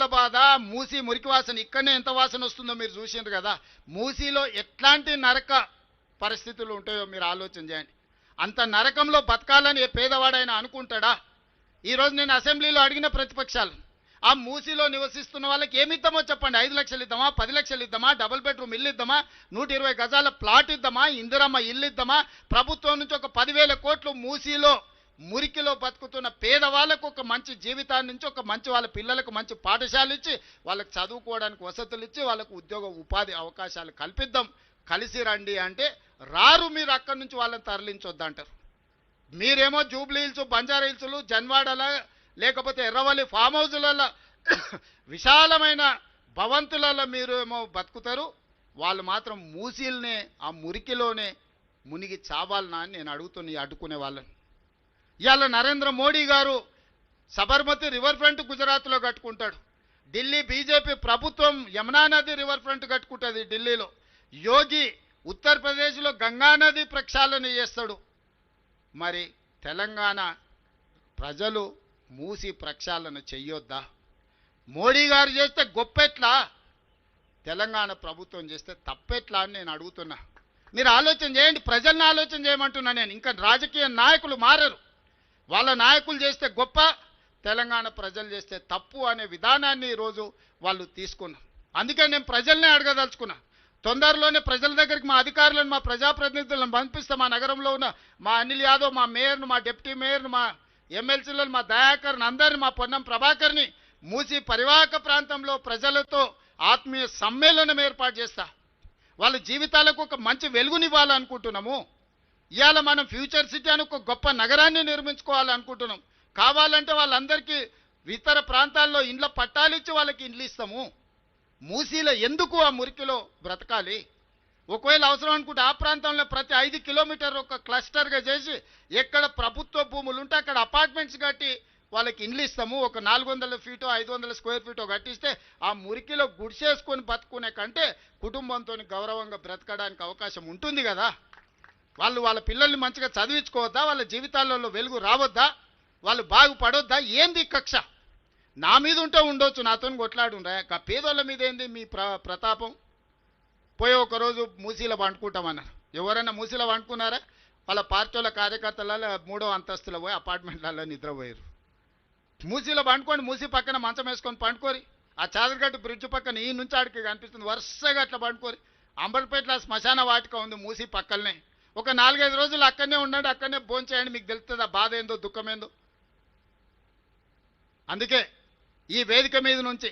ముస్తాబాద్ మూసి మురికి వాసన ఇక్కడనే ఎంత వాసన వస్తుందో మీరు చూసిండ్రు కదా. మూసిలో ఎట్లాంటి నరక పరిస్థితులు ఉంటాయో మీరు ఆలోచన చేయండి. అంత నరకంలో బతకాలని ఏ పేదవాడైనా అనుకుంటాడా? ఈరోజు నేను అసెంబ్లీలో అడిగిన ప్రతిపక్షాలు, ఆ మూసిలో నివసిస్తున్న వాళ్ళకి ఏమి ఇద్దామో చెప్పండి. 5 లక్షలు ఇద్దామా, 10 లక్షలు ఇద్దామా, డబుల్ బెడ్రూమ్ ఇల్లు ఇద్దామా, 120 గజాల ప్లాట్ ఇద్దామా, ఇందిరమ్మ ఇల్లు ఇద్దామా? ప్రభుత్వం నుంచి ఒక 10,000 కోట్లు మూసిలో మురికిలో బతుకుతున్న పేదవాళ్ళకు ఒక మంచి జీవితాన్ని నుంచి ఒక మంచి వాళ్ళ పిల్లలకు మంచి పాఠశాలలు ఇచ్చి వాళ్ళకి చదువుకోవడానికి వసతులు ఇచ్చి వాళ్ళకు ఉద్యోగ ఉపాధి అవకాశాలు కల్పిద్దాం, కలిసి రండి అంటే రారు. మీరు అక్కడి నుంచి వాళ్ళని తరలించొద్దంటారు. మీరేమో జూబ్లీ హిల్స్, బంజారా హిల్స్లు, జన్వాడల లేకపోతే ఎర్రవల్లి ఫామ్ హౌజులలో విశాలమైన భవంతులలో మీరు ఏమో బతుకుతారు. వాళ్ళు మాత్రం మూసీలనే ఆ మురికిలోనే మునిగి చావాలనా అని నేను అడ్డుకునే వాళ్ళని. ఇవాళ నరేంద్ర మోడీ గారు సబర్మతి రివర్ ఫ్రంట్ గుజరాత్లో కట్టుకుంటాడు. ఢిల్లీ బీజేపీ ప్రభుత్వం యమునా నది రివర్ ఫ్రంట్ కట్టుకుంటుంది ఢిల్లీలో. యోగి ఉత్తరప్రదేశ్లో గంగా నది ప్రక్షాళన చేస్తాడు. మరి తెలంగాణ ప్రజలు మూసి ప్రక్షాళన చెయ్యొద్దా? మోడీ గారు చేస్తే గొప్పెట్లా, తెలంగాణ ప్రభుత్వం చేస్తే తప్పెట్లా అని నేను అడుగుతున్నా. మీరు ఆలోచన చేయండి, ప్రజల్ని ఆలోచన చేయమంటున్నా నేను. ఇంకా రాజకీయ నాయకులు మారరు. వాళ్ళ నాయకులు చేస్తే గొప్ప, తెలంగాణ ప్రజలు చేస్తే తప్పు అనే విధానాన్ని ఈరోజు వాళ్ళు తీసుకున్నారు. అందుకే నేను ప్రజల్నే అడగదలుచుకున్నా. తొందరలోనే ప్రజల దగ్గరికి మా అధికారులను, మా ప్రజాప్రతినిధులను పంపిస్తాం. మా నగరంలో ఉన్న మా అనిల్ యాదవ్, మా మేయర్ను, మా డిప్యూటీ మేయర్ను, మా ఎమ్మెల్సీలను, మా దయాకర్ని, అందరిని, మా పొన్నం ప్రభాకర్ని మూసి పరివాహక ప్రాంతంలో ప్రజలతో ఆత్మీయ సమ్మేళనం ఏర్పాటు చేస్తా. వాళ్ళ జీవితాలకు ఒక మంచి వెలుగునివ్వాలనుకుంటున్నాము. ఇవాళ మనం ఫ్యూచర్ సిటీ అని ఒక గొప్ప నగరాన్ని నిర్మించుకోవాలనుకుంటున్నాం. కావాలంటే వాళ్ళందరికీ ఇతర ప్రాంతాల్లో ఇండ్ల పట్టాలిచ్చి వాళ్ళకి ఇండ్లు ఇస్తాము. మూసీలో ఎందుకు ఆ మురికిలో బ్రతకాలి? ఒకవేళ అవసరం అనుకుంటే ఆ ప్రాంతంలో ప్రతి 5 కిలోమీటర్ ఒక క్లస్టర్గా చేసి ఎక్కడ ప్రభుత్వ భూములు ఉంటే అక్కడ అపార్ట్మెంట్స్ కట్టి వాళ్ళకి ఇండ్లు ఇస్తాము. ఒక 400 ఫీటో 500 స్క్వేర్ ఫీటో కట్టిస్తే ఆ మురికిలో గుడిసేసుకొని బతుకునే కంటే కుటుంబంతో గౌరవంగా బ్రతకడానికి అవకాశం ఉంటుంది కదా. వాళ్ళు వాళ్ళ పిల్లల్ని మంచిగా చదివించుకోవద్దా? వాళ్ళ జీవితాలలో వెలుగు రావద్దా? వాళ్ళు బాగుపడొద్దా? ఏంది కక్ష? నా మీద ఉంటే ఉండొచ్చు, నాతో కొట్లాడుండ్రా. పేదోళ్ళ మీద ఏంది మీ ప్రతాపం? పోయి ఒకరోజు మూసీలో వండుకుంటామన్నారు. ఎవరైనా మూసీలో వండుకున్నారా? వాళ్ళ పార్టీల కార్యకర్తలలో 3వ అంతస్తులో పోయి అపార్ట్మెంట్లలో నిద్రపోయారు. మూసీలో పండుకోండి, మూసీ పక్కన మంచం వేసుకొని పండుకోరి. ఆ చాదరగట్టు బ్రిడ్జ్ పక్కన ఈ నుంచి ఆడికి కనిపిస్తుంది, వరుసగా అట్లా పండుకోరి. అంబర్పేటలో శ్మశాన వాటిక ఉంది మూసీ పక్కనే. ఒక 4-5 రోజులు అక్కడనే ఉండండి, అక్కడనే భోంచేయండి. మీకు తెలుస్తుంది ఆ బాధ ఏందో, దుఃఖం ఏందో. అందుకే ఈ వేదిక మీద నుంచి